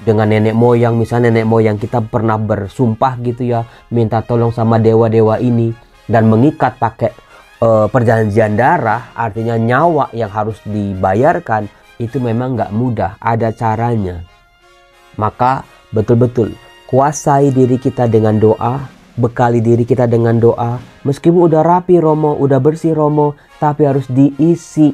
dengan nenek moyang. Misalnya nenek moyang kita pernah bersumpah gitu ya, minta tolong sama dewa-dewa ini dan mengikat pakai perjanjian darah, artinya nyawa yang harus dibayarkan. Itu memang nggak mudah, ada caranya. Maka betul-betul kuasai diri kita dengan doa, bekali diri kita dengan doa. Meskipun udah rapi Romo, udah bersih Romo, tapi harus diisi.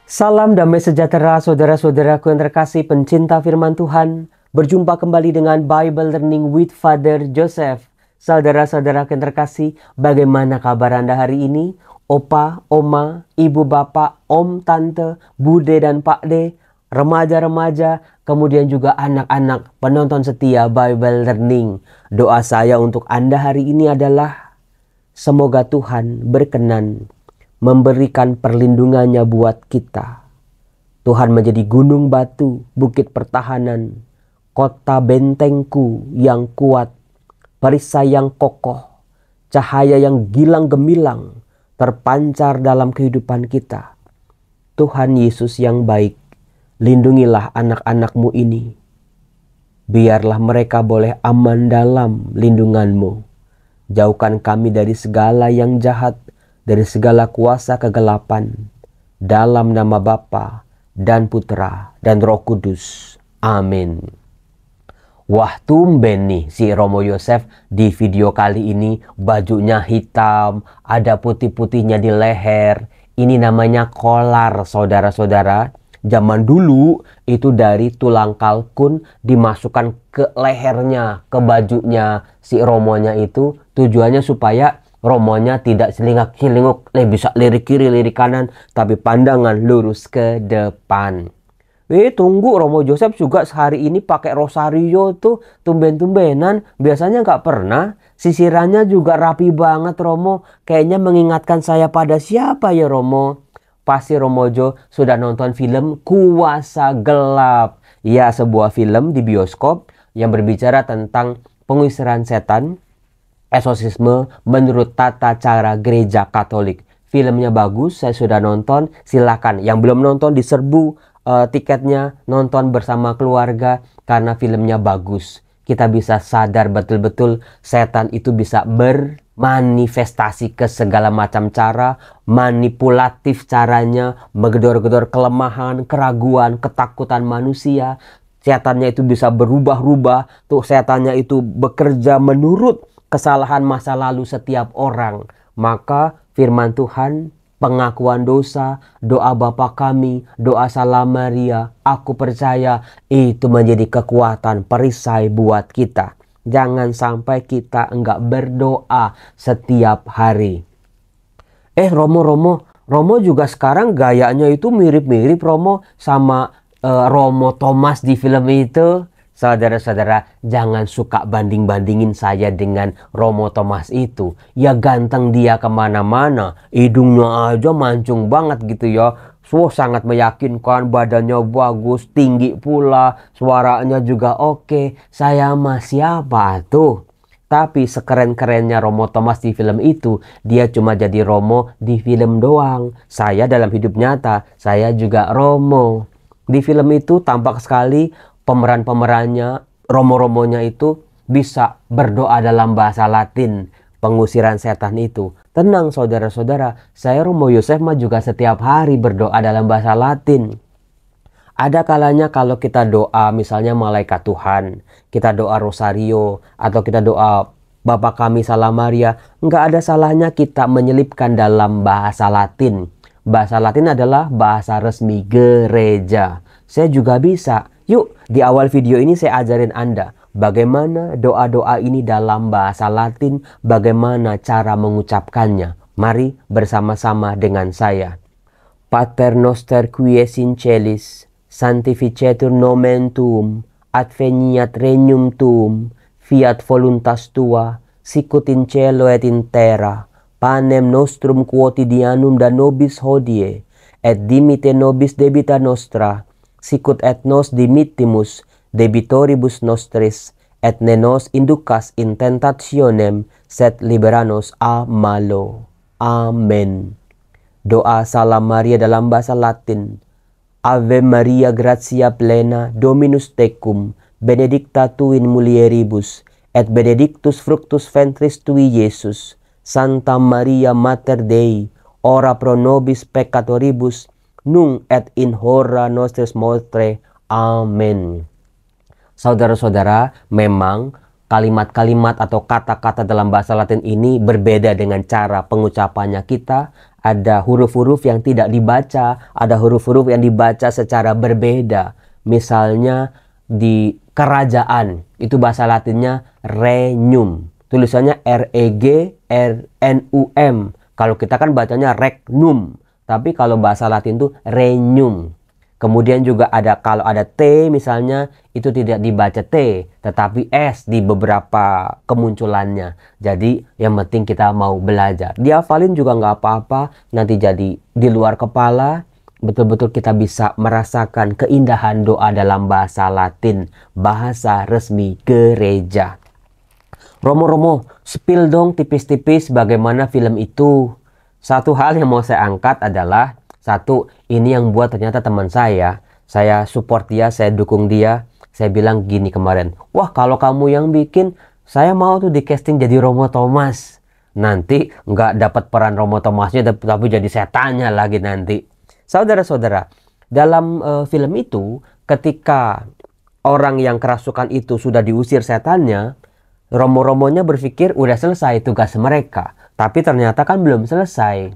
Salam damai sejahtera saudara-saudaraku yang terkasih pencinta firman Tuhan. Berjumpa kembali dengan Bible Learning with Father Joseph. Saudara-saudara yang terkasih, bagaimana kabar Anda hari ini? Opa, oma, ibu, bapak, om, tante, bude dan pakde, remaja-remaja, kemudian juga anak-anak penonton setia Bible Learning. Doa saya untuk Anda hari ini adalah semoga Tuhan berkenan memberikan perlindungannya buat kita. Tuhan menjadi gunung batu, bukit pertahanan, kota bentengku yang kuat, perisai yang kokoh, cahaya yang gilang gemilang, terpancar dalam kehidupan kita. Tuhan Yesus yang baik, lindungilah anak-anak-Mu ini. Biarlah mereka boleh aman dalam lindungan-Mu. Jauhkan kami dari segala yang jahat, dari segala kuasa kegelapan. Dalam nama Bapa dan Putra dan Roh Kudus. Amin. Wah, tumben nih si Romo Yosef di video kali ini bajunya hitam, ada putih-putihnya di leher. Ini namanya kolar, saudara-saudara. Zaman dulu itu dari tulang kalkun dimasukkan ke lehernya, ke bajunya si Romonya itu. Tujuannya supaya Romonya tidak selingak-selinguk, bisa lirik kiri, lirik kanan, tapi pandangan lurus ke depan. Tunggu, Romo Joseph juga sehari ini pakai rosario tuh, tumben-tumbenan. Biasanya nggak pernah. Sisirannya juga rapi banget Romo. Kayaknya mengingatkan saya pada siapa ya Romo? Pasti Romo Jo sudah nonton film Kuasa Gelap. Ya, sebuah film di bioskop yang berbicara tentang pengusiran setan, eksorsisme menurut tata cara gereja Katolik. Filmnya bagus, saya sudah nonton. Silakan yang belum nonton diserbu tiketnya, nonton bersama keluarga karena filmnya bagus. Kita bisa sadar betul-betul setan itu bisa bermanifestasi ke segala macam cara, manipulatif caranya, menggedor-gedor kelemahan, keraguan, ketakutan manusia. Setannya itu bisa berubah-ubah, tuh setannya itu bekerja menurut kesalahan masa lalu setiap orang. Maka firman Tuhan, pengakuan dosa, doa Bapa kami, doa Salam Maria, aku percaya itu menjadi kekuatan perisai buat kita. Jangan sampai kita enggak berdoa setiap hari. Romo juga sekarang gayanya itu mirip-mirip Romo sama Romo Thomas di film itu. Saudara-saudara, jangan suka banding-bandingin saya dengan Romo Thomas itu. Ya ganteng dia kemana-mana. Hidungnya aja mancung banget gitu ya. Sangat meyakinkan, badannya bagus, tinggi pula. Suaranya juga oke. Saya mah siapa tuh? Tapi sekeren-kerennya Romo Thomas di film itu, dia cuma jadi Romo di film doang. Saya dalam hidup nyata, saya juga Romo. Di film itu tampak sekali pemeran-pemerannya, Romo-Romonya itu bisa berdoa dalam bahasa Latin, pengusiran setan itu. Tenang saudara-saudara, saya Romo Yosef mah juga setiap hari berdoa dalam bahasa Latin. Ada kalanya kalau kita doa misalnya malaikat Tuhan, kita doa rosario, atau kita doa Bapa kami Salam Maria, nggak ada salahnya kita menyelipkan dalam bahasa Latin. Bahasa Latin adalah bahasa resmi gereja. Saya juga bisa. Yuk, di awal video ini saya ajarin Anda bagaimana doa-doa ini dalam bahasa Latin, bagaimana cara mengucapkannya. Mari bersama-sama dengan saya. Pater noster qui es in celis, sanctificetur nomen tuum, adveniat regnum tuum, fiat voluntas tua, sicut in cielo et in terra, panem nostrum quotidianum da nobis hodie, et dimite nobis debita nostra, sicut et nos dimittimus debitoribus nostris, et ne nos inducas in tentationem, sed libera nos a malo. Amen. Doa Salam Maria dalam bahasa Latin. Ave Maria, gratia plena, Dominus tecum, benedicta tu in mulieribus, et benedictus fructus ventris tui, Iesus. Santa Maria Mater Dei, ora pro nobis peccatoribus, nunc et in hora nostris morte. Amin. Saudara-saudara, memang kalimat-kalimat atau kata-kata dalam bahasa Latin ini berbeda dengan cara pengucapannya kita. Ada huruf-huruf yang tidak dibaca, ada huruf-huruf yang dibaca secara berbeda. Misalnya di kerajaan, itu bahasa Latinnya regnum. Tulisannya R-E-G-R-N-U-M. Kalau kita kan bacanya regnum, tapi kalau bahasa Latin itu regnum. Kemudian juga ada, kalau ada T misalnya, itu tidak dibaca T, tetapi S di beberapa kemunculannya. Jadi yang penting kita mau belajar. Dihafalin juga nggak apa-apa, nanti jadi di luar kepala. Betul-betul kita bisa merasakan keindahan doa dalam bahasa Latin, bahasa resmi gereja. Romo, spill dong tipis-tipis bagaimana film itu. Satu hal yang mau saya angkat adalah, satu, ini yang buat ternyata teman saya support dia, saya dukung dia. Saya bilang gini kemarin, wah kalau kamu yang bikin, saya mau tuh di casting jadi Romo Thomas. Nanti nggak dapat peran Romo Thomasnya, tapi jadi setannya lagi nanti. Saudara-saudara, dalam film itu, ketika orang yang kerasukan itu sudah diusir setannya, Romo-romonya berpikir udah selesai tugas mereka. Tapi ternyata kan belum selesai.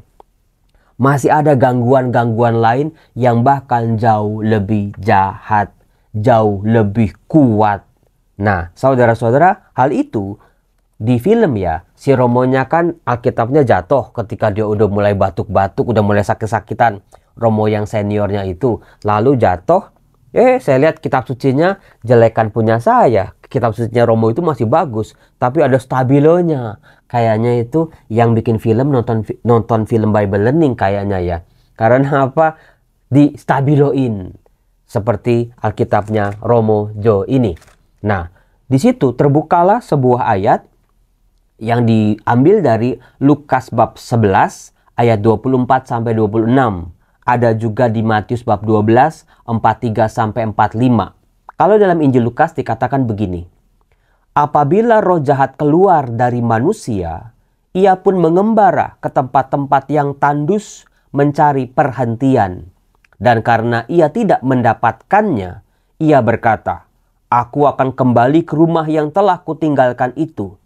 Masih ada gangguan-gangguan lain yang bahkan jauh lebih jahat, jauh lebih kuat. Nah, saudara-saudara, hal itu di film ya, si Romonya kan Alkitabnya jatuh ketika dia udah mulai batuk-batuk, udah mulai sakit-sakitan. Romo yang seniornya itu lalu jatuh. Saya lihat kitab sucinya jelekan punya saya. Kitab sucinya Romo itu masih bagus, tapi ada stabilonya. Kayaknya itu yang bikin film nonton film Bible Learning kayaknya ya. Karena apa? Di stabiloin seperti Alkitabnya Romo Jo ini. Nah, di situ terbukalah sebuah ayat yang diambil dari Lukas bab 11 ayat 24 sampai 26. Ada juga di Matius bab 12 43 sampai 45. Kalau dalam Injil Lukas dikatakan begini. Apabila roh jahat keluar dari manusia, ia pun mengembara ke tempat-tempat yang tandus mencari perhentian. Dan karena ia tidak mendapatkannya, ia berkata, "Aku akan kembali ke rumah yang telah kutinggalkan itu."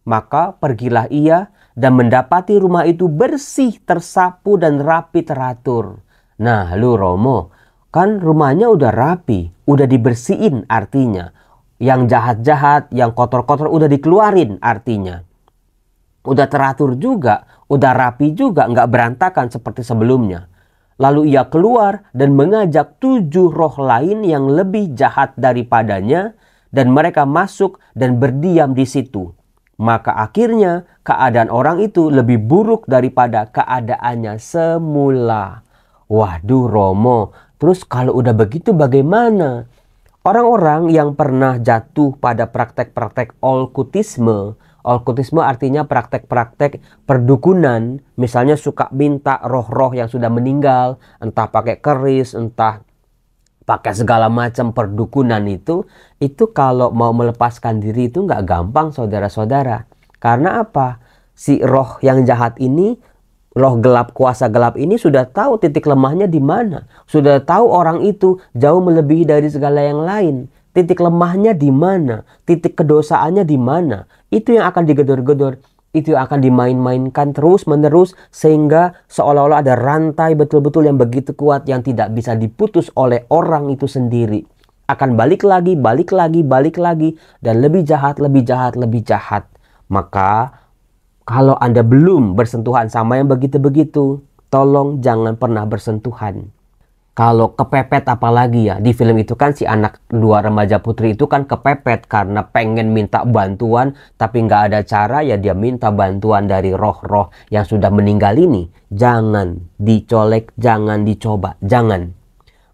Maka pergilah ia dan mendapati rumah itu bersih, tersapu dan rapi teratur. Nah, lu Romo, kan rumahnya udah rapi, udah dibersihin artinya. Yang jahat-jahat, yang kotor-kotor udah dikeluarin artinya. Udah teratur juga, udah rapi juga, nggak berantakan seperti sebelumnya. Lalu ia keluar dan mengajak 7 roh lain yang lebih jahat daripadanya, dan mereka masuk dan berdiam di situ. Maka akhirnya keadaan orang itu lebih buruk daripada keadaannya semula. Waduh Romo, terus kalau udah begitu bagaimana? Orang-orang yang pernah jatuh pada praktek-praktek okkultisme. Okkultisme artinya praktek-praktek perdukunan. Misalnya suka minta roh-roh yang sudah meninggal. Entah pakai keris, entah pakai segala macam perdukunan itu. Itu kalau mau melepaskan diri itu nggak gampang saudara-saudara. Karena apa? Si roh yang jahat ini, roh gelap, kuasa gelap ini sudah tahu titik lemahnya di mana. Sudah tahu orang itu jauh melebihi dari segala yang lain. Titik lemahnya di mana? Titik kedosaannya di mana? Itu yang akan digedor-gedor. Itu yang akan dimain-mainkan terus-menerus. Sehingga seolah-olah ada rantai betul-betul yang begitu kuat yang tidak bisa diputus oleh orang itu sendiri. Akan balik lagi, balik lagi, balik lagi. Dan lebih jahat, lebih jahat, lebih jahat. Maka kalau Anda belum bersentuhan sama yang begitu-begitu, tolong jangan pernah bersentuhan. Kalau kepepet apalagi ya, di film itu kan si anak 2 remaja putri itu kan kepepet karena pengen minta bantuan, tapi nggak ada cara ya dia minta bantuan dari roh-roh yang sudah meninggal ini. Jangan dicolek, jangan dicoba, jangan.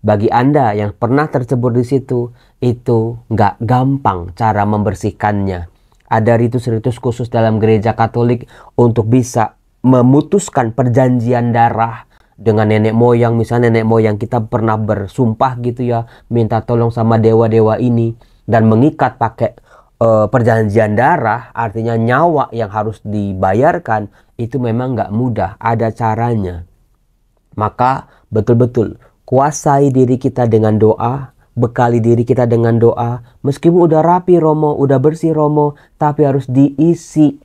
Bagi Anda yang pernah tercebur di situ, itu nggak gampang cara membersihkannya. Ada ritus-ritus khusus dalam gereja Katolik untuk bisa memutuskan perjanjian darah dengan nenek moyang. Misalnya nenek moyang kita pernah bersumpah gitu ya, minta tolong sama dewa-dewa ini. dan mengikat pakai perjanjian darah, artinya nyawa yang harus dibayarkan, itu memang nggak mudah, ada caranya. Maka betul-betul kuasai diri kita dengan doa, bekali diri kita dengan doa. Meskipun udah rapi Romo, udah bersih Romo, tapi harus diisi.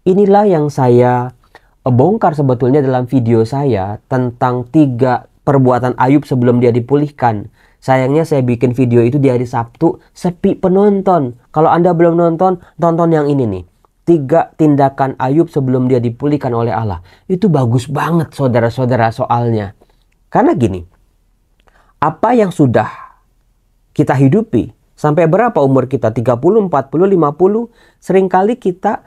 Inilah yang saya bongkar sebetulnya dalam video saya tentang 3 perbuatan Ayub sebelum dia dipulihkan. Sayangnya saya bikin video itu di hari Sabtu, sepi penonton. Kalau Anda belum nonton, tonton yang ini nih. 3 tindakan Ayub sebelum dia dipulihkan oleh Allah. Itu bagus banget saudara-saudara soalnya. Karena gini, apa yang sudah kita hidupi, sampai berapa umur kita, 30, 40, 50, seringkali kita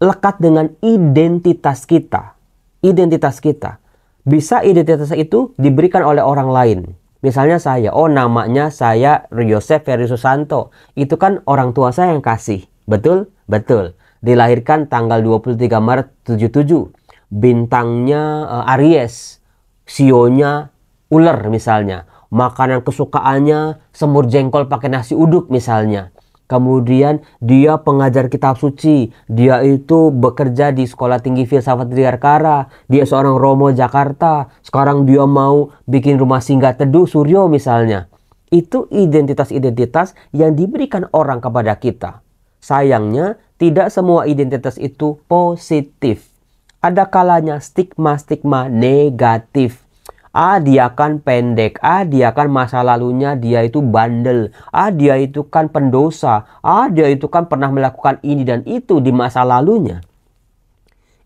lekat dengan identitas kita. Identitas kita. Bisa identitas itu diberikan oleh orang lain. Misalnya saya, namanya saya Yosef Ferry Susanto. Itu kan orang tua saya yang kasih. Betul? Betul. Dilahirkan tanggal 23 Maret 77. Bintangnya Aries. Sionya ular misalnya. Makanan kesukaannya semur jengkol pakai nasi uduk misalnya. Kemudian dia pengajar kitab suci. Dia itu bekerja di Sekolah Tinggi Filsafat Triarkara. Dia seorang Romo Jakarta. Sekarang dia mau bikin rumah singgah teduh Suryo misalnya. Itu identitas-identitas yang diberikan orang kepada kita. Sayangnya tidak semua identitas itu positif. Ada kalanya stigma-stigma negatif. Dia kan pendek, dia kan masa lalunya dia itu bandel, dia itu kan pendosa, dia itu kan pernah melakukan ini dan itu di masa lalunya.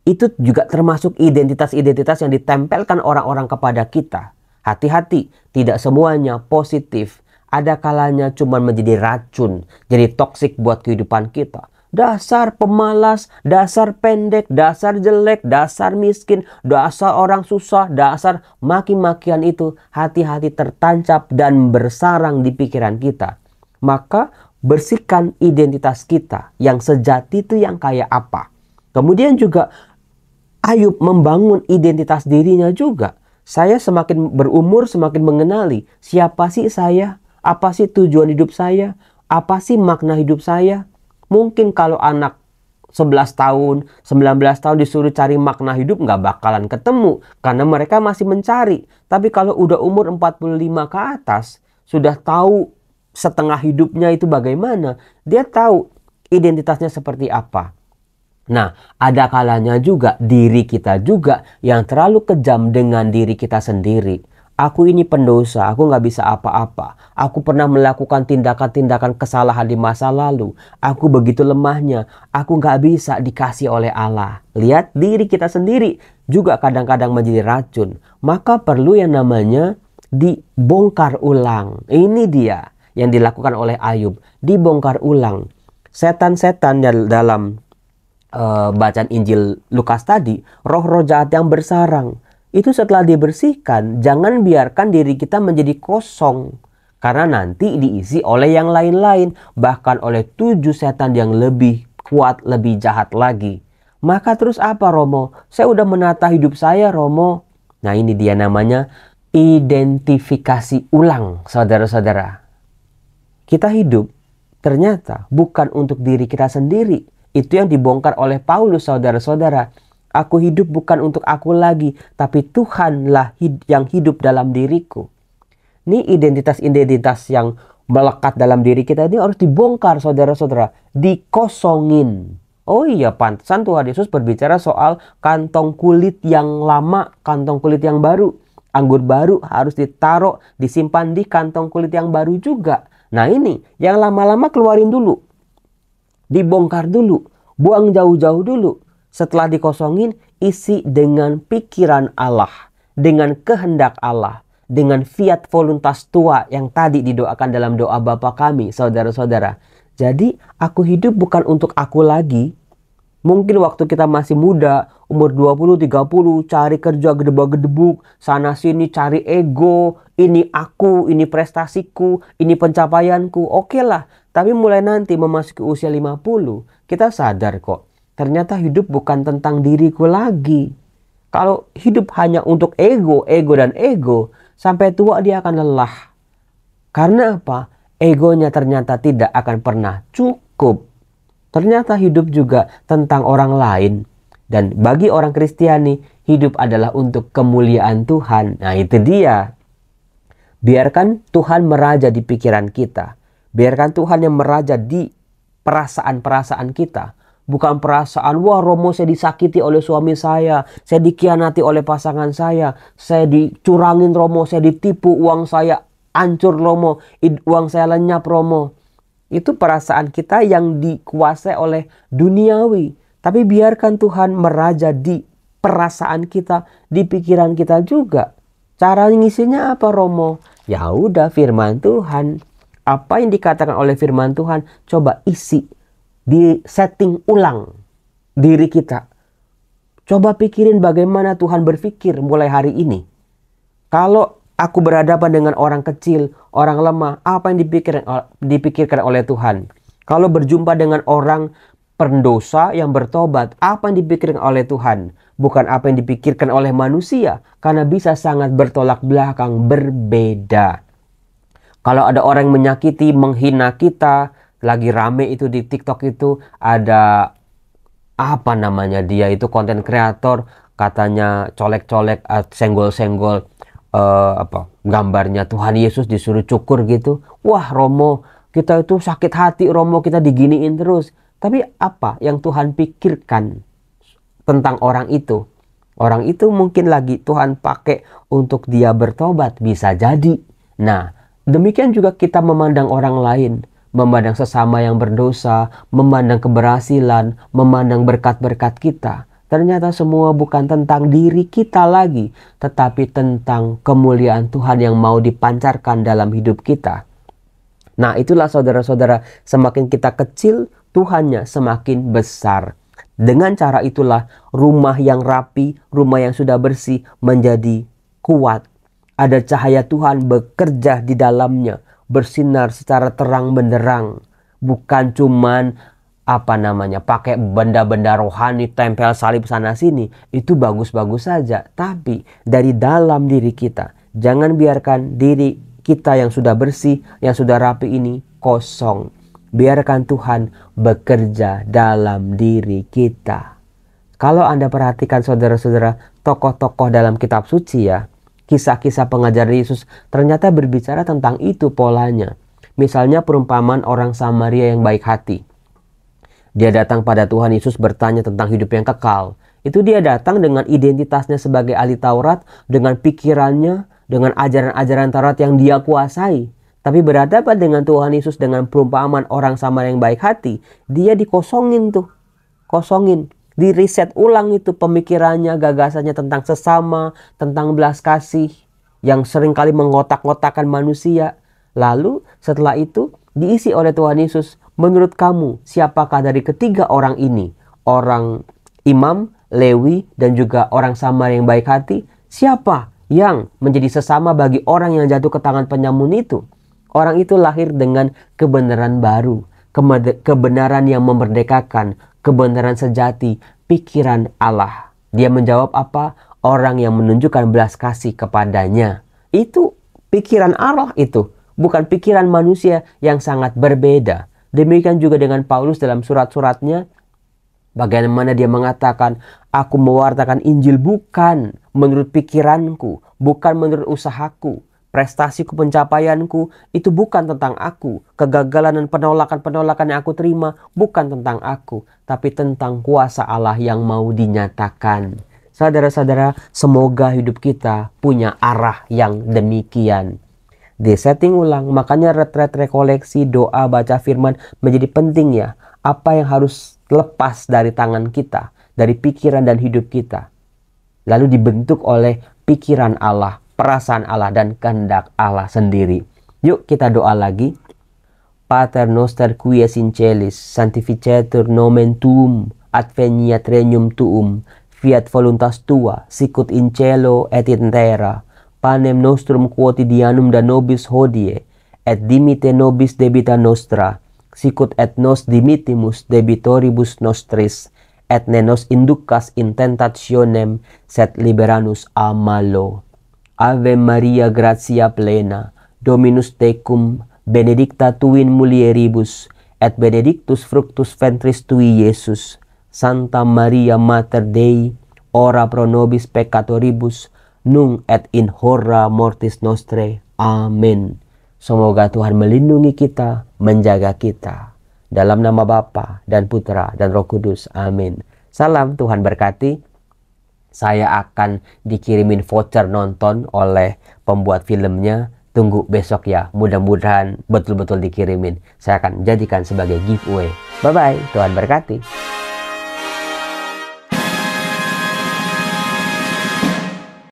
Itu juga termasuk identitas-identitas yang ditempelkan orang-orang kepada kita. Hati-hati, tidak semuanya positif. Ada kalanya cuma menjadi racun, jadi toksik buat kehidupan kita. Dasar pemalas, dasar pendek, dasar jelek, dasar miskin, dasar orang susah, dasar maki-makian itu hati-hati tertancap dan bersarang di pikiran kita. Maka bersihkan identitas kita yang sejati itu yang kayak apa. Kemudian juga Ayub membangun identitas dirinya juga. Saya semakin berumur semakin mengenali siapa sih saya, apa sih tujuan hidup saya, apa sih makna hidup saya. Mungkin kalau anak 11 tahun, 19 tahun disuruh cari makna hidup nggak bakalan ketemu. Karena mereka masih mencari. Tapi kalau udah umur 45 ke atas, sudah tahu setengah hidupnya itu bagaimana. Dia tahu identitasnya seperti apa. Nah, ada kalanya juga diri kita juga yang terlalu kejam dengan diri kita sendiri. Aku ini pendosa, aku nggak bisa apa-apa. Aku pernah melakukan tindakan-tindakan kesalahan di masa lalu. Aku begitu lemahnya, aku nggak bisa dikasih oleh Allah. Lihat, diri kita sendiri juga kadang-kadang menjadi racun. Maka perlu yang namanya dibongkar ulang. Ini dia yang dilakukan oleh Ayub. Dibongkar ulang. Setan-setan dalam bacaan Injil Lukas tadi, roh-roh jahat yang bersarang. Itu setelah dibersihkan, jangan biarkan diri kita menjadi kosong. Karena nanti diisi oleh yang lain-lain. Bahkan oleh 7 setan yang lebih kuat, lebih jahat lagi. Maka terus apa Romo? Saya udah menata hidup saya Romo. Nah ini dia namanya identifikasi ulang saudara-saudara. Kita hidup ternyata bukan untuk diri kita sendiri. Itu yang dibongkar oleh Paulus saudara-saudara. Aku hidup bukan untuk aku lagi, tapi Tuhanlah yang hidup dalam diriku. Ini identitas-identitas yang melekat dalam diri kita ini harus dibongkar saudara-saudara. Dikosongin. Oh iya, pantesan Tuhan Yesus berbicara soal kantong kulit yang lama, kantong kulit yang baru. Anggur baru harus ditaruh, disimpan di kantong kulit yang baru juga. Nah ini, yang lama-lama keluarin dulu. Dibongkar dulu. Buang jauh-jauh dulu. Setelah dikosongin, isi dengan pikiran Allah, dengan kehendak Allah, dengan fiat voluntas tua yang tadi didoakan dalam doa Bapa kami, saudara-saudara. Jadi, aku hidup bukan untuk aku lagi. Mungkin waktu kita masih muda, umur 20-30, cari kerja gedebak-gedebuk, sana-sini cari ego, ini aku, ini prestasiku, ini pencapaianku, oke lah. Tapi mulai nanti memasuki usia 50, kita sadar kok. Ternyata hidup bukan tentang diriku lagi. Kalau hidup hanya untuk ego, ego dan ego, sampai tua dia akan lelah. Karena apa? egonya ternyata tidak akan pernah cukup. Ternyata hidup juga tentang orang lain. Dan bagi orang Kristiani, hidup adalah untuk kemuliaan Tuhan. Nah, itu dia. Biarkan Tuhan meraja di pikiran kita. Biarkan Tuhan yang meraja di perasaan-perasaan kita. Bukan perasaan, wah Romo saya disakiti oleh suami saya dikhianati oleh pasangan saya dicurangin Romo, saya ditipu, uang saya hancur Romo, uang saya lenyap Romo. Itu perasaan kita yang dikuasai oleh duniawi. Tapi biarkan Tuhan meraja di perasaan kita, di pikiran kita juga. Cara ngisinya apa Romo? Ya udah, firman Tuhan. Apa yang dikatakan oleh firman Tuhan, coba isi. Di setting ulang diri kita. Coba pikirin bagaimana Tuhan berpikir mulai hari ini. Kalau aku berhadapan dengan orang kecil, orang lemah, apa yang dipikirkan oleh Tuhan? Kalau berjumpa dengan orang pendosa yang bertobat, apa yang dipikirkan oleh Tuhan? Bukan apa yang dipikirkan oleh manusia, karena bisa sangat bertolak belakang, berbeda. Kalau ada orang yang menyakiti, menghina kita, lagi rame itu di TikTok itu ada apa namanya, dia itu konten kreator, katanya colek-colek, senggol-senggol gambarnya Tuhan Yesus disuruh cukur gitu. Wah Romo, kita itu sakit hati Romo, kita diginiin terus. Tapi apa yang Tuhan pikirkan tentang orang itu? Orang itu mungkin lagi Tuhan pakai untuk dia bertobat, bisa jadi. Nah, demikian juga kita memandang orang lain, memandang sesama yang berdosa, memandang keberhasilan, memandang berkat-berkat kita. Ternyata semua bukan tentang diri kita lagi, tetapi tentang kemuliaan Tuhan yang mau dipancarkan dalam hidup kita. Nah, itulah saudara-saudara, semakin kita kecil, Tuhannya semakin besar. Dengan cara itulah rumah yang rapi, rumah yang sudah bersih menjadi kuat. Ada cahaya Tuhan bekerja di dalamnya, bersinar secara terang benderang. Bukan cuman pakai benda-benda rohani, tempel salib sana sini. Itu bagus-bagus saja, tapi dari dalam diri kita. Jangan biarkan diri kita yang sudah bersih, yang sudah rapi ini kosong. Biarkan Tuhan bekerja dalam diri kita. Kalau Anda perhatikan saudara-saudara, tokoh-tokoh dalam kitab suci ya, kisah-kisah pengajar Yesus ternyata berbicara tentang itu polanya. Misalnya perumpamaan orang Samaria yang baik hati. Dia datang pada Tuhan Yesus bertanya tentang hidup yang kekal. Itu dia datang dengan identitasnya sebagai ahli Taurat, dengan pikirannya, dengan ajaran-ajaran Taurat yang dia kuasai. Tapi berhadapan dengan Tuhan Yesus dengan perumpamaan orang Samaria yang baik hati, dia dikosongin tuh. Kosongin. Di riset ulang itu pemikirannya, gagasannya tentang sesama, tentang belas kasih yang seringkali mengotak-ngotakan manusia. Lalu setelah itu diisi oleh Tuhan Yesus, menurut kamu siapakah dari ketiga orang ini? Orang imam, Lewi, dan juga orang Samaria yang baik hati? Siapa yang menjadi sesama bagi orang yang jatuh ke tangan penyamun itu? Orang itu lahir dengan kebenaran baru, kebenaran yang memerdekakan, kebenaran sejati, pikiran Allah. Dia menjawab apa? Orang yang menunjukkan belas kasih kepadanya. Itu pikiran Allah itu. Bukan pikiran manusia yang sangat berbeda. Demikian juga dengan Paulus dalam surat-suratnya. Bagaimana dia mengatakan, aku mewartakan Injil bukan menurut pikiranku, bukan menurut usahaku. Prestasiku, pencapaianku, itu bukan tentang aku. Kegagalan dan penolakan-penolakan yang aku terima bukan tentang aku, tapi tentang kuasa Allah yang mau dinyatakan. Saudara-saudara, semoga hidup kita punya arah yang demikian. Di setting ulang, makanya retret rekoleksi, doa, baca firman menjadi penting ya. Apa yang harus lepas dari tangan kita, dari pikiran dan hidup kita. Lalu dibentuk oleh pikiran Allah, perasaan Allah dan kehendak Allah sendiri. Yuk kita doa lagi. Pater noster qui es in celis, sanctificetur nomen tuum, adveniat regnum tuum, fiat voluntas tua, sicut in cielo et in terra. Panem nostrum quotidianum da nobis hodie, et dimite nobis debita nostra, sicut et nos dimitimus debitoribus nostris, et ne nos inducas in tentationem, sed liberanus a malo. Ave Maria, gratia plena, Dominus tecum, benedicta tuin mulieribus, et benedictus fructus ventris tui, Iesus. Santa Maria Mater Dei, ora pro nobis peccatoribus, nunc et in hora mortis nostrae. Amin. Semoga Tuhan melindungi kita, menjaga kita. Dalam nama Bapa dan Putra dan Roh Kudus. Amin. Salam, Tuhan berkati. Saya akan dikirimin voucher nonton oleh pembuat filmnya. Tunggu besok ya. Mudah-mudahan betul-betul dikirimin. Saya akan jadikan sebagai giveaway. Bye-bye. Tuhan berkati.